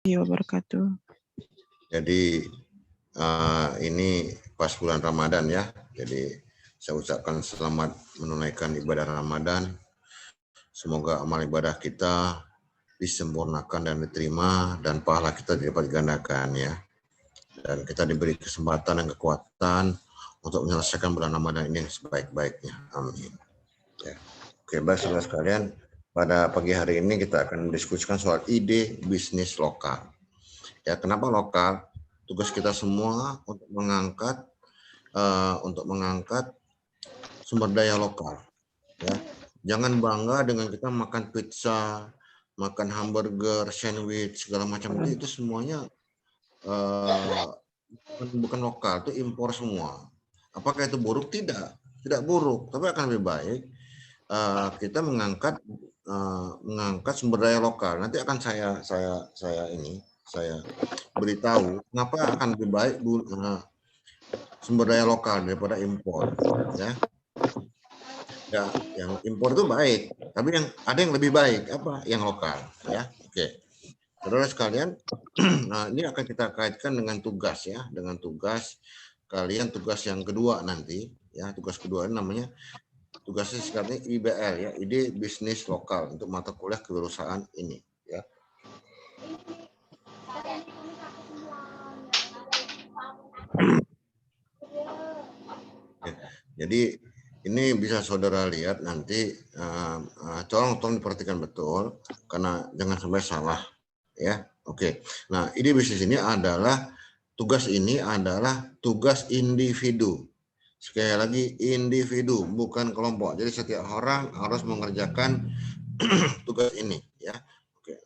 wabarakatuh. Jadi ini pas bulan Ramadan ya. Jadi saya ucapkan selamat menunaikan ibadah Ramadan. Semoga amal ibadah kita disempurnakan dan diterima dan pahala kita dapat digandakan ya. Dan kita diberi kesempatan dan kekuatan untuk menyelesaikan bulan Ramadan ini sebaik-baiknya. Amin. Ya. Oke, baik saudara sekalian. Pada pagi hari ini kita akan mendiskusikan soal ide bisnis lokal. Ya, kenapa lokal? Tugas kita semua untuk mengangkat sumber daya lokal. Ya, jangan bangga dengan kita makan pizza, makan hamburger, sandwich, segala macam itu semuanya bukan lokal, itu impor semua. Apakah itu buruk? Tidak buruk, tapi akan lebih baik kita mengangkat sumber daya lokal. Nanti akan saya beritahu kenapa akan lebih baik sumber daya lokal daripada impor, ya. Ya, yang impor itu baik, tapi ada yang lebih baik apa? Yang lokal, ya. Oke. Saudara sekalian, nah ini akan kita kaitkan dengan tugas ya, dengan tugas kalian, tugas yang kedua nanti, ya. Tugas kedua ini namanya tugasnya sekarang IBL ya, ide bisnis lokal untuk mata kuliah kewirausahaan ini, ya. Jadi ini bisa saudara lihat nanti, tolong diperhatikan betul karena jangan sampai salah ya. Oke. Nah, ide bisnis ini adalah tugas individu. Sekali lagi individu, bukan kelompok. Jadi setiap orang harus mengerjakan tugas ini ya. Oke.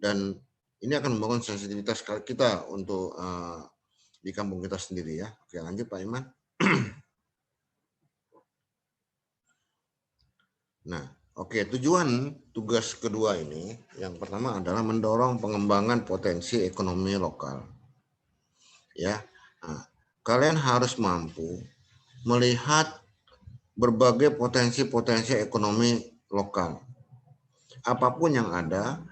Dan ini akan membangun sensitivitas kita untuk di kampung kita sendiri ya. Oke, lanjut Pak Iman. Nah, oke, tujuan tugas kedua ini yang pertama adalah mendorong pengembangan potensi ekonomi lokal. Ya. Nah, kalian harus mampu melihat berbagai potensi-potensi ekonomi lokal. Apapun yang ada,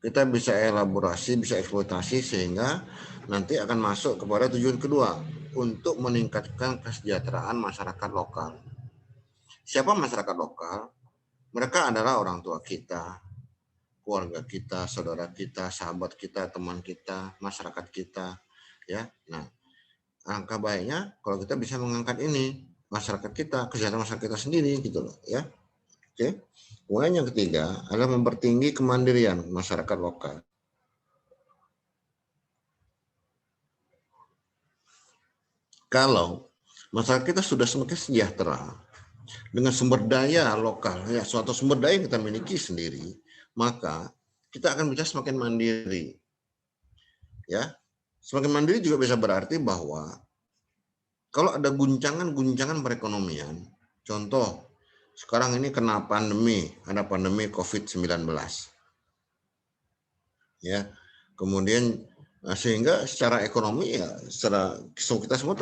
kita bisa elaborasi, bisa eksploitasi sehingga nanti akan masuk kepada tujuan kedua untuk meningkatkan kesejahteraan masyarakat lokal. Siapa masyarakat lokal? Mereka adalah orang tua kita, keluarga kita, saudara kita, sahabat kita, teman kita, masyarakat kita, ya. Nah, angka baiknya kalau kita bisa mengangkat ini masyarakat kita, kesejahteraan masyarakat kita sendiri, gitu loh, ya. Oke. Kemudian yang ketiga adalah mempertinggi kemandirian masyarakat lokal. Kalau masyarakat kita sudah semakin sejahtera dengan sumber daya lokal, ya suatu sumber daya yang kita miliki sendiri, maka kita akan bisa semakin mandiri. Ya, semakin mandiri juga bisa berarti bahwa kalau ada guncangan-guncangan perekonomian, contoh sekarang ini kena pandemi, ada pandemi COVID-19. Ya, kemudian sehingga secara ekonomi ya secara kita semua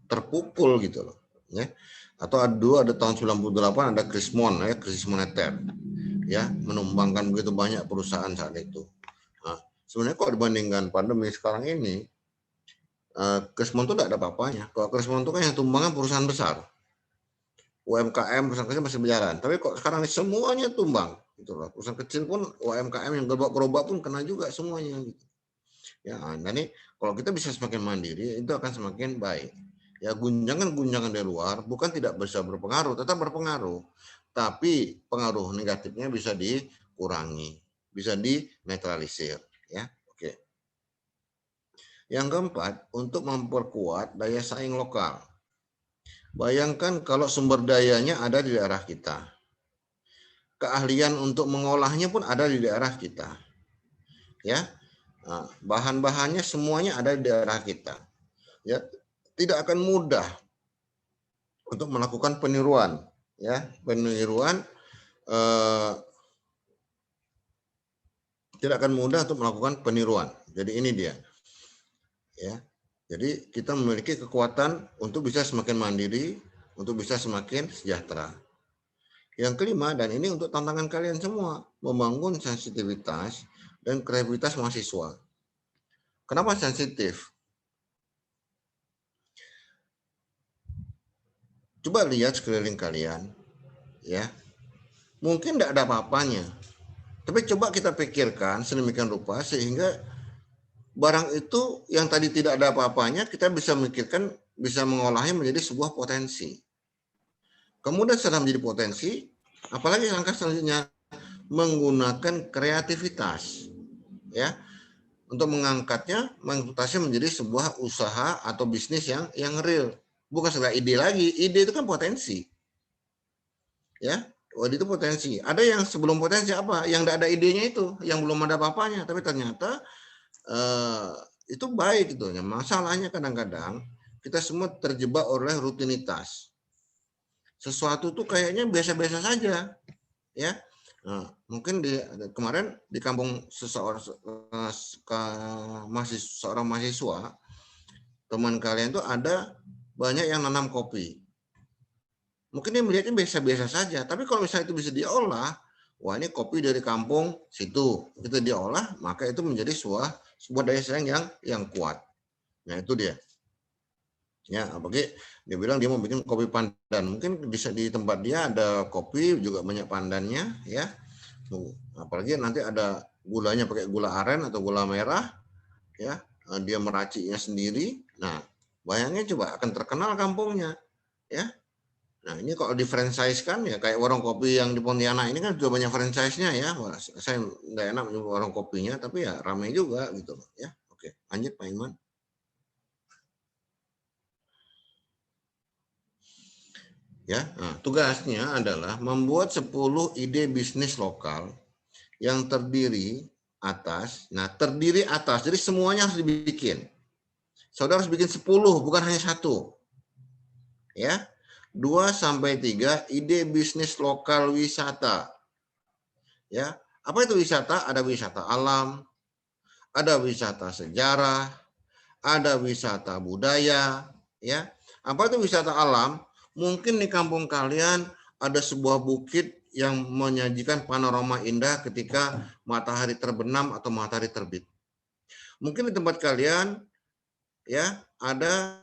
terpukul gitu loh, ya. Atau ada tahun 98 ada krisis moneter, ya, menumbangkan begitu banyak perusahaan saat itu. Nah, sebenarnya kok dibandingkan pandemi sekarang ini, krisis moneter tidak ada apa-apanya. Kalau krisis moneter kan yang tumbangan perusahaan besar, UMKM, perusahaan kecil masih berjalan. Tapi kok sekarang ini semuanya tumbang, gitu loh. Perusahaan kecil pun UMKM yang gerobak pun kena juga semuanya, gitu. Ya, nanti kalau kita bisa semakin mandiri itu akan semakin baik. Ya, guncangan-guncangan dari luar bukan tidak bisa berpengaruh, tetap berpengaruh. Tapi pengaruh negatifnya bisa dikurangi, bisa dinetralisir, ya. Oke. Yang keempat, untuk memperkuat daya saing lokal. Bayangkan kalau sumber dayanya ada di daerah kita. Keahlian untuk mengolahnya pun ada di daerah kita. Ya. Nah, bahan-bahannya semuanya ada di daerah kita. Ya, tidak akan mudah untuk melakukan peniruan, ya, tidak akan mudah untuk melakukan peniruan. Jadi ini dia, ya. Jadi kita memiliki kekuatan untuk bisa semakin mandiri, untuk bisa semakin sejahtera. Yang kelima, dan ini untuk tantangan kalian semua, membangun sensitivitas dan kreativitas mahasiswa. Kenapa sensitif? Coba lihat sekeliling kalian, ya. Mungkin tidak ada apa-apanya, tapi coba kita pikirkan sedemikian rupa sehingga barang itu yang tadi tidak ada apa-apanya kita bisa memikirkan, bisa mengolahnya menjadi sebuah potensi. Kemudian setelah menjadi potensi, apalagi langkah selanjutnya menggunakan kreativitas, ya, untuk mengangkatnya, mengangkatnya menjadi sebuah usaha atau bisnis yang real, bukan sekedar ide lagi. Ide itu kan potensi, ya. Waktu itu potensi. Ada yang sebelum potensi apa? Yang tidak ada idenya itu, yang belum ada apa-apanya, tapi ternyata itu baik gitu. Masalahnya kadang-kadang kita semua terjebak oleh rutinitas. Sesuatu tuh kayaknya biasa-biasa saja, ya. Nah, mungkin kemarin di kampung seorang mahasiswa, teman kalian tuh ada banyak yang nanam kopi. Mungkin dia melihatnya biasa-biasa saja, tapi kalau misalnya itu bisa diolah, wah ini kopi dari kampung situ, itu diolah, maka itu menjadi sebuah daya saing yang kuat. Nah itu dia. Ya, apalagi dia bilang dia mau bikin kopi pandan. Mungkin bisa di tempat dia ada kopi juga banyak pandannya, ya. Apalagi nanti ada gulanya pakai gula aren atau gula merah, ya. Dia meraciknya sendiri. Nah, bayangnya coba akan terkenal kampungnya, ya. Nah, ini kalau di franchise kan ya kayak warung kopi yang di Pontianak ini kan juga banyak franchise-nya ya. Wah, saya nggak enak menyebut warung kopinya, tapi ya ramai juga gitu, ya. Oke, lanjut Pak Iman. Ya, nah, tugasnya adalah membuat 10 ide bisnis lokal yang terdiri atas, jadi semuanya harus dibikin. Saudara harus bikin 10, bukan hanya satu. Ya, 2 sampai 3 ide bisnis lokal wisata. Ya, apa itu wisata? Ada wisata alam, ada wisata sejarah, ada wisata budaya, ya. Apa itu wisata alam? Mungkin di kampung kalian ada sebuah bukit yang menyajikan panorama indah ketika matahari terbenam atau matahari terbit. Mungkin di tempat kalian ya ada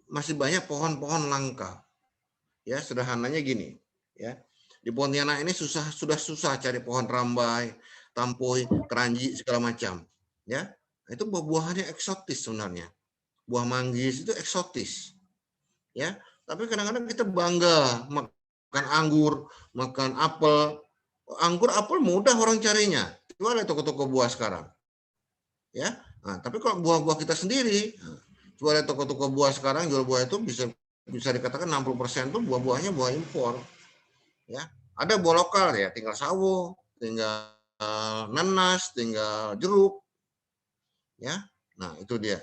masih banyak pohon-pohon langka. Ya, sederhananya gini, ya. Di Pontianak ini sudah susah cari pohon rambai, tampoy, keranji segala macam, ya. Itu buah-buahannya eksotis sebenarnya. Buah manggis itu eksotis, ya. Tapi kadang-kadang kita bangga makan anggur, makan apel. Anggur, apel mudah orang carinya. Coba lihat toko-toko buah sekarang, ya. Nah, tapi kalau buah-buah kita sendiri, coba lihat toko-toko buah sekarang jual buah itu bisa dikatakan 60% tuh buah-buahnya buah impor, ya. Ada buah lokal ya, tinggal sawo, tinggal nanas, tinggal jeruk, ya. Nah, itu dia.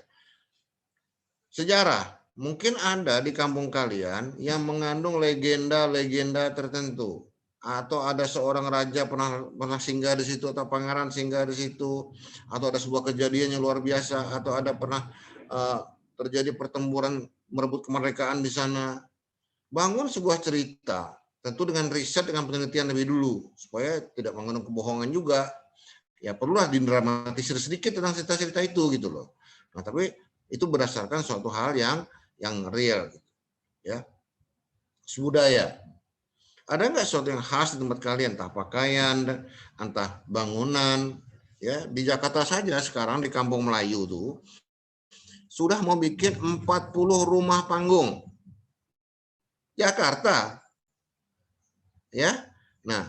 Sejarah, mungkin ada di kampung kalian yang mengandung legenda-legenda tertentu, atau ada seorang raja pernah singgah di situ, atau pangeran singgah di situ, atau ada sebuah kejadian yang luar biasa, atau ada pernah terjadi pertempuran merebut kemerdekaan di sana. Bangun sebuah cerita, tentu dengan riset, dengan penelitian lebih dulu, supaya tidak mengandung kebohongan juga. Ya perlulah didramatisir sedikit tentang cerita-cerita itu gitu loh. Nah, tapi itu berdasarkan suatu hal yang real, gitu, ya. Budaya. Ada nggak sesuatu yang khas di tempat kalian, entah pakaian, entah bangunan, ya. Di Jakarta saja sekarang di Kampung Melayu tuh sudah mau bikin 40 rumah panggung. Jakarta, ya. Nah,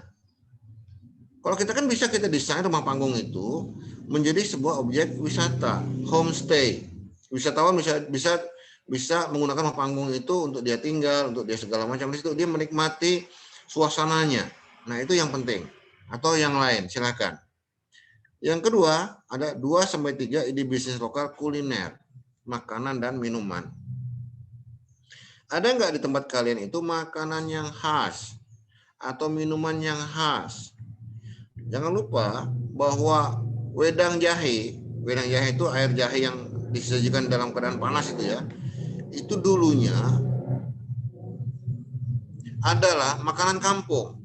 kalau kita kan bisa kita desain rumah panggung itu menjadi sebuah objek wisata, homestay. Wisatawan bisa menggunakan rumah panggung itu untuk dia tinggal, untuk dia segala macam. Di situ dia menikmati suasananya. Nah, itu yang penting. Atau yang lain, silakan. Yang kedua, ada 2 sampai 3 ide bisnis lokal kuliner, makanan dan minuman. Ada nggak di tempat kalian itu makanan yang khas atau minuman yang khas? Jangan lupa bahwa wedang jahe itu air jahe yang disajikan dalam keadaan panas itu ya, itu dulunya adalah makanan kampung.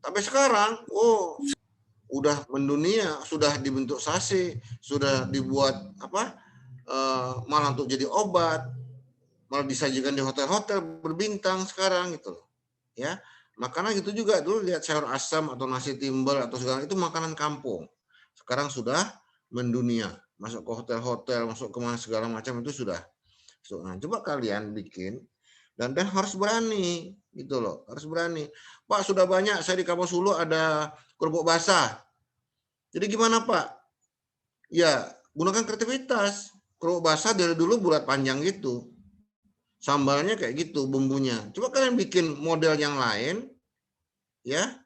Tapi sekarang, udah mendunia, sudah dibentuk sachet, sudah dibuat malah untuk jadi obat, malah disajikan di hotel-hotel berbintang sekarang gitu loh. Ya, makanan gitu juga dulu lihat sayur asam atau nasi timbel atau segala itu makanan kampung. Sekarang sudah mendunia, masuk ke hotel-hotel, masuk ke mana segala macam itu sudah. Nah, coba kalian bikin dan harus berani gitu loh, harus berani. Pak, sudah banyak saya di Kampung Sulu ada kerupuk basah. Jadi gimana Pak? Ya, gunakan kreativitas. Kerupuk basah dari dulu bulat panjang gitu. Sambalnya kayak gitu, bumbunya. Coba kalian bikin model yang lain, ya,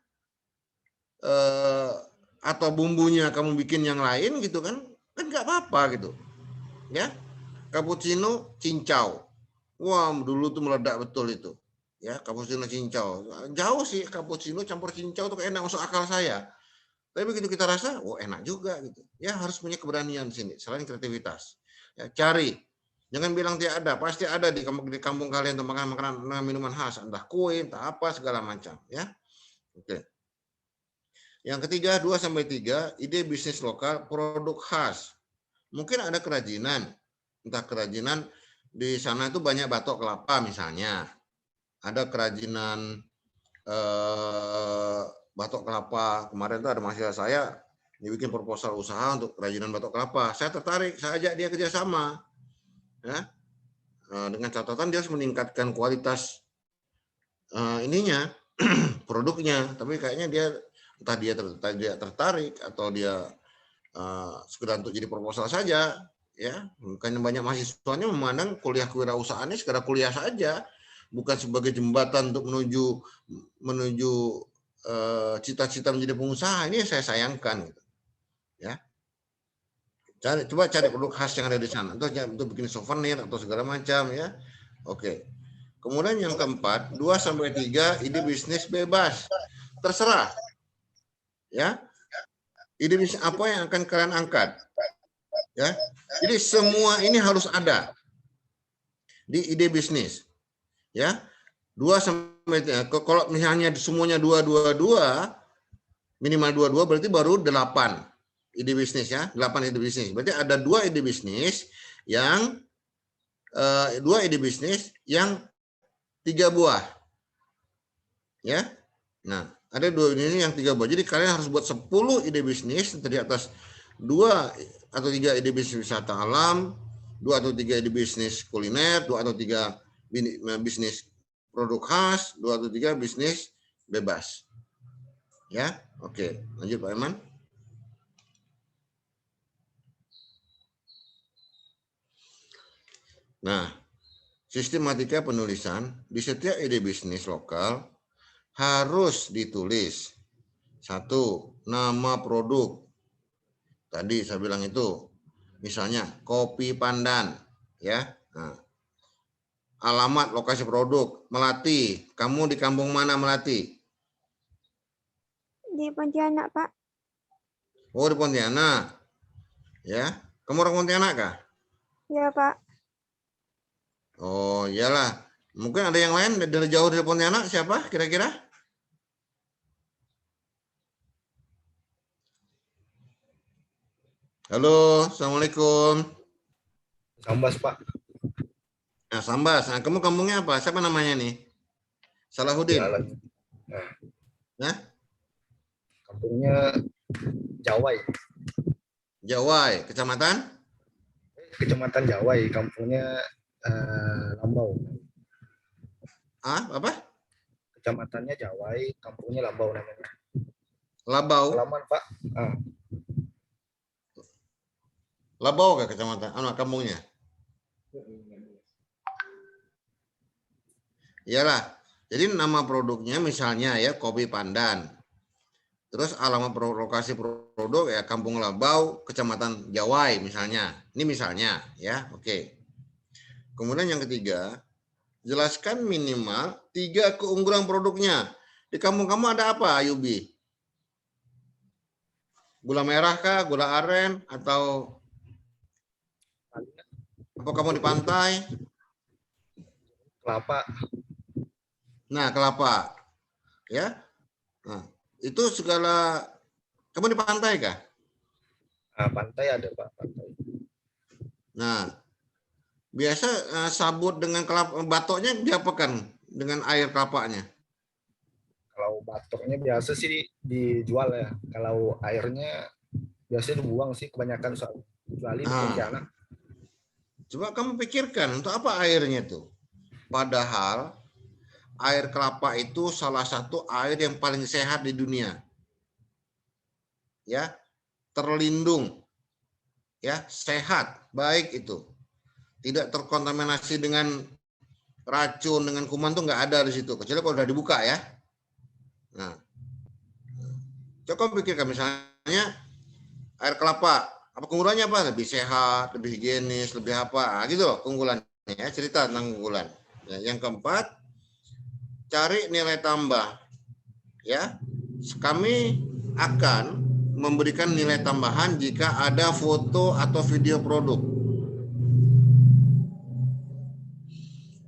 atau bumbunya kamu bikin yang lain gitu kan nggak apa-apa gitu, ya. Cappuccino cincau, wah dulu tuh meledak betul itu, ya. Cappuccino cincau, jauh sih cappuccino campur cincau tuh enak masuk akal saya. Tapi begitu kita rasa, oh enak juga gitu. Ya harus punya keberanian sini, selain kreativitas. Ya, cari, jangan bilang tidak ada, pasti ada di kampung kalian tuh makanan minuman khas, entah kue, entah apa segala macam, ya. Oke. Yang ketiga, 2-3, ide bisnis lokal, produk khas. Mungkin ada kerajinan, entah kerajinan di sana itu banyak batok kelapa misalnya. Ada kerajinan batok kelapa. Kemarin tuh ada mahasiswa saya dibikin proposal usaha untuk kerajinan batok kelapa. Saya tertarik, saya ajak dia kerjasama. Ya. Dengan catatan dia harus meningkatkan kualitas ininya, produknya. Tapi kayaknya dia entah dia tertarik atau dia sekedar untuk jadi proposal saja, ya. Bukannya banyak mahasiswanya memandang kuliah kewirausahaan ini sekedar kuliah saja, bukan sebagai jembatan untuk menuju cita-cita menjadi pengusaha. Ini saya sayangkan, gitu. Ya. Coba cari produk khas yang ada di sana, untuk bikin souvenir atau segala macam, ya. Oke. Kemudian yang keempat, 2-3, ide bisnis bebas, terserah, ya. Ide bisnis apa yang akan kalian angkat, ya. Jadi semua ini harus ada di ide bisnis, ya. 2-3, kalau misalnya semuanya 2 minimal 2 berarti baru 8 ide bisnis, ya. 8 ide bisnis. Berarti ada 2 ide bisnis yang 2 ide bisnis yang 3 buah, ya. Nah, ada 2 ini yang 3 buah. Jadi kalian harus buat 10 ide bisnis terdiri atas 2-3 ide bisnis wisata alam, 2-3 ide bisnis kuliner, 2-3 bisnis produk khas, 2-3 bisnis bebas. Ya, oke. Lanjut Pak Eman. Nah, sistematika penulisan di setiap ide bisnis lokal harus ditulis. 1, nama produk. Tadi saya bilang itu. Misalnya kopi pandan, ya. Nah, alamat lokasi produk Melati. Kamu di kampung mana Melati? Di Pontianak, Pak. Oh, di Pontianak. Ya. Kamu orang Pontianak kah? Ya, Pak. Oh, iyalah. Mungkin ada yang lain dari jauh dari Pontianak, siapa kira-kira? Halo, Assalamualaikum. Sambas, Pak. Nah, Sambas. Nah, kamu kampungnya apa? Siapa namanya nih? Salahuddin. Jalan. Nah, kampungnya Jawai. Jawai, kecamatan? Kecamatan Jawai, kampungnya Lambau. Apa? Kecamatannya Jawai, kampungnya Lambau namanya. Labau. Halaman, Pak. Labau ke kecamatan? Kampungnya? Iyalah. Jadi nama produknya misalnya ya kopi pandan. Terus alamat lokasi produk ya Kampung Labau, Kecamatan Jawai misalnya. Ini misalnya ya, oke. Kemudian yang ketiga, jelaskan minimal 3 keunggulan produknya. Di kampung kamu ada apa, Ayubi? Gula merah kah, gula aren, atau apa kamu di pantai? Kelapa. Nah, kelapa. Ya. Nah, itu segala Kamu di pantai kah? Nah, pantai ada Pak, pantai. Nah, biasa sabut dengan kelapa batoknya diapakan dengan air kelapanya? Kalau batoknya biasa sih dijual ya. Kalau airnya biasanya dibuang sih kebanyakan soal kecuali di Pontianak. Coba kamu pikirkan untuk apa airnya tuh? Padahal air kelapa itu salah satu air yang paling sehat di dunia. Ya, terlindung. Ya, sehat, baik itu. Tidak terkontaminasi dengan racun, dengan kuman tuh nggak ada di situ. Kecuali kalau udah dibuka ya. Nah, coba pikirkan misalnya air kelapa, apa keunggulannya apa? Lebih sehat, lebih higienis, lebih apa? Gitu loh keunggulannya. Ya, cerita tentang keunggulan. Ya, yang keempat, cari nilai tambah. Ya, kami akan memberikan nilai tambahan jika ada foto atau video produk.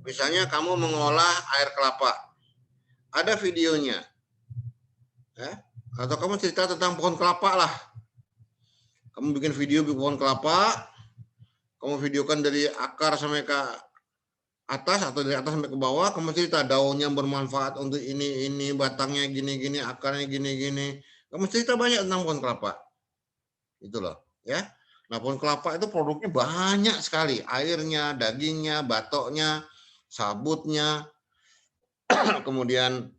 Misalnya kamu mengolah air kelapa, ada videonya, ya? Atau kamu cerita tentang pohon kelapa lah. Kamu bikin video di pohon kelapa, kamu videokan dari akar sampai ke atas atau dari atas sampai ke bawah, kamu cerita daunnya bermanfaat untuk ini, batangnya gini-gini, akarnya gini-gini. Kamu cerita banyak tentang pohon kelapa. Itu loh, ya. Nah, pohon kelapa itu produknya banyak sekali, airnya, dagingnya, batoknya, sabutnya, kemudian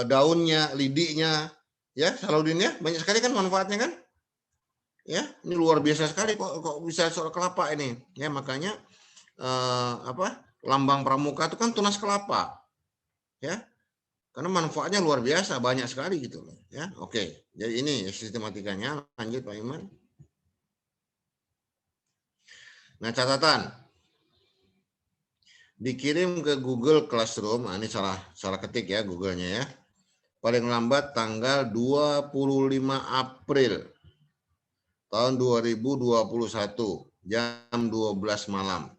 daunnya, lidinya, ya, Salahuddin ya, banyak sekali kan manfaatnya kan? Ya, ini luar biasa sekali kok bisa soal kelapa ini. Ya, makanya lambang pramuka itu kan tunas kelapa. Ya. Karena manfaatnya luar biasa, banyak sekali gitu loh, ya. Oke. Jadi ini sistematikanya, lanjut Pak Iman. Nah, catatan. Dikirim ke Google Classroom, ini salah ketik ya Google-nya ya. Paling lambat tanggal 25 April tahun 2021 jam 12 malam.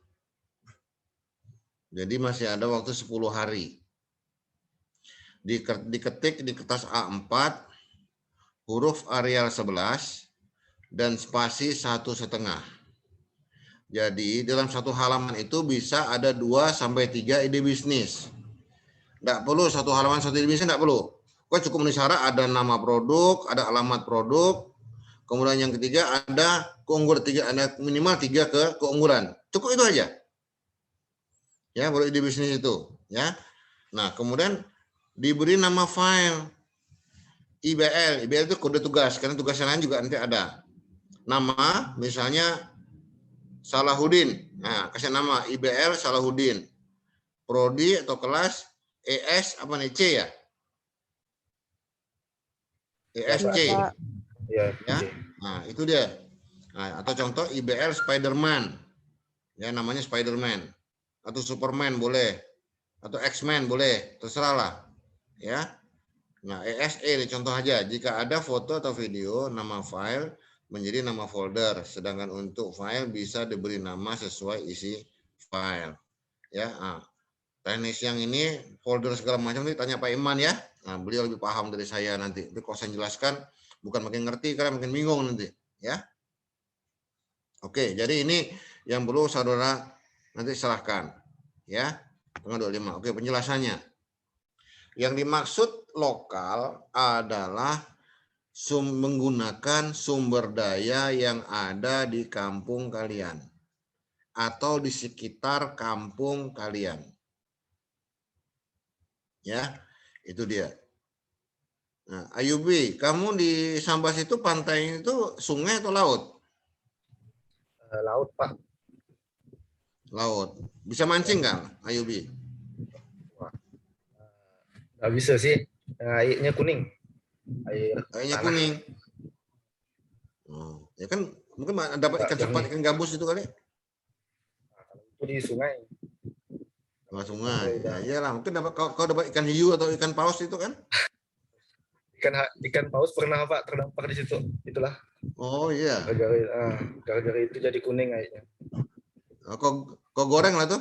Jadi masih ada waktu 10 hari. Diketik di kertas A4 huruf Arial 11 dan spasi 1,5. Jadi dalam satu halaman itu bisa ada 2 sampai 3 ide bisnis. Enggak perlu satu halaman satu ide bisnis, enggak perlu. Kok cukup menulis syarat, ada nama produk, ada alamat produk, kemudian yang ketiga ada keunggulan, ada minimal 3 keunggulan. Cukup itu aja. Ya, baru ide bisnis itu, ya. Nah, kemudian diberi nama file IBL. IBL itu kode tugas, karena tugas yang lain juga nanti ada. Nama misalnya Salahuddin. Nah, kasih nama IBL Salahuddin. Prodi atau kelas ES apa nih, C ya? ESC. Ya, Ya. Nah, itu dia. Nah, atau contoh IBL Spiderman. Ya, namanya Spiderman. Atau Superman boleh. Atau X-Men boleh, terserah lah. Ya. Nah, ESE ini contoh aja. Jika ada foto atau video, nama file menjadi nama folder. Sedangkan untuk file bisa diberi nama sesuai isi file. Ya, nah, teknis yang ini folder segala macam ini tanya Pak Iman ya. Nah, beliau lebih paham dari saya nanti. Tapi kalau saya jelaskan bukan makin ngerti, karena makin bingung nanti, ya. Oke, jadi ini yang perlu saudara nanti serahkan, ya. Tanggal 25. Oke, penjelasannya. Yang dimaksud lokal adalah menggunakan sumber daya yang ada di kampung kalian atau di sekitar kampung kalian. Ya, itu dia. Nah, Ayubi, kamu di Sambas itu pantai itu sungai atau laut? Laut Pak. Laut. Bisa mancing nggak, Ayubi? Nggak bisa sih. Airnya kuning. Airnya kuning. Oh, ya kan mungkin dapat ikan cepat, ikan gabus itu kali. Itu di sungai. Lewat sungai. Ya iyalah, mungkin dapat kau dapat ikan hiu atau ikan paus itu kan? Ikan paus pernah Pak terdampar di situ. Itulah. Oh iya. Gara-gara itu jadi kuning airnya. Kau goreng lah tuh.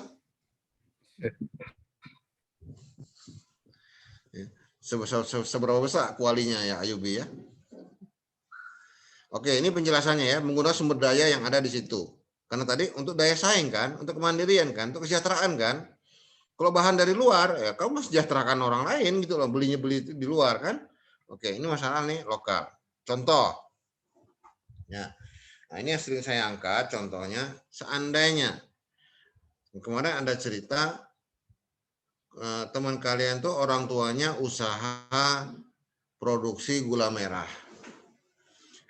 Seberapa besar kualinya ya Ayubi ya? Oke, ini penjelasannya ya, menggunakan sumber daya yang ada di situ. Karena tadi untuk daya saing kan, untuk kemandirian kan, untuk kesejahteraan kan. Kalau bahan dari luar, ya kamu mesejahterakan orang lain gitu loh, beli di luar kan. Oke, ini masalah nih lokal. Contoh, ya. Nah, ini yang sering saya angkat, contohnya, seandainya kemarin ada cerita teman kalian tuh orang tuanya usaha produksi gula merah.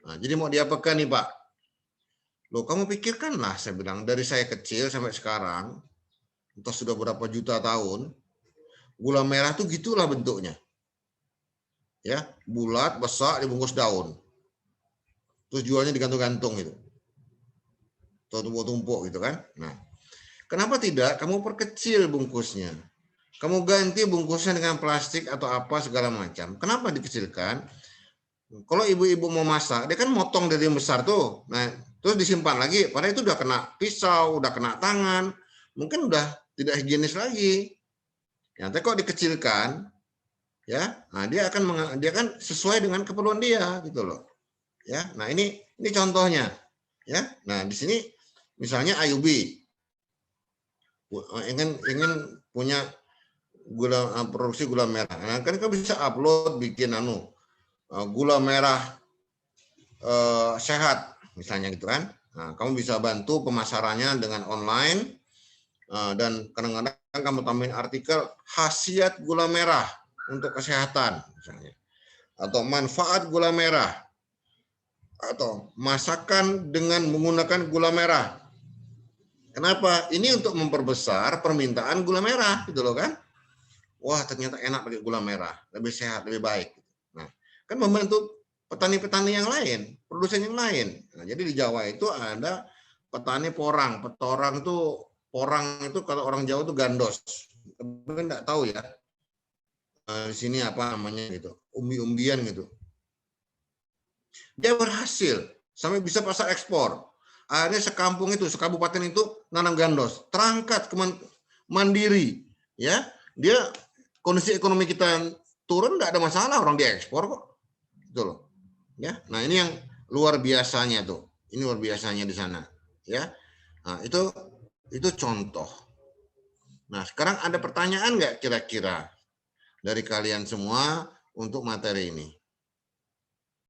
Nah, jadi mau diapakan nih Pak? Loh, kamu pikirkanlah, saya bilang, dari saya kecil sampai sekarang, entah sudah berapa juta tahun, gula merah tuh gitulah bentuknya. Ya, bulat, besar, dibungkus daun. Terus jualnya digantung-gantung gitu. Atau tumpuk-tumpuk gitu kan. Nah, kenapa tidak kamu perkecil bungkusnya? Kamu ganti bungkusnya dengan plastik atau apa segala macam. Kenapa dikecilkan? Kalau ibu-ibu mau masak, dia kan motong dari yang besar tuh. Nah, terus disimpan lagi. Padahal itu udah kena pisau, udah kena tangan. Mungkin udah tidak higienis lagi. Ya, tapi kok dikecilkan, ya, nah dia kan sesuai dengan keperluan dia gitu loh. Ya, nah ini contohnya. Ya, nah di sini misalnya Ayubi ingin punya produksi gula merah. Nah, kan kamu bisa upload bikin gula merah sehat misalnya gitu kan. Nah, kamu bisa bantu pemasarannya dengan online dan kadang-kadang kamu tambahin artikel khasiat gula merah untuk kesehatan misalnya, atau manfaat gula merah, atau masakan dengan menggunakan gula merah. Kenapa? Ini untuk memperbesar permintaan gula merah gitu loh kan. Wah, ternyata enak pakai gula merah, lebih sehat, lebih baik. Nah, kan membantu petani-petani yang lain, produsen yang lain. Nah, jadi di Jawa itu ada petani porang. Porang itu kalau orang Jawa itu gandos. Tapi enggak tahu ya. Di sini apa namanya gitu, umbi-umbian gitu. Dia berhasil sampai bisa pasar ekspor. Akhirnya sekabupaten itu nanam gandos, terangkat ke mandiri, ya. Dia kondisi ekonomi kita turun nggak ada masalah, orang dia ekspor kok, gitu loh. Ya, nah ini yang luar biasanya tuh, ini luar biasanya di sana, ya. Nah itu contoh. Nah sekarang ada pertanyaan nggak kira-kira dari kalian semua untuk materi ini?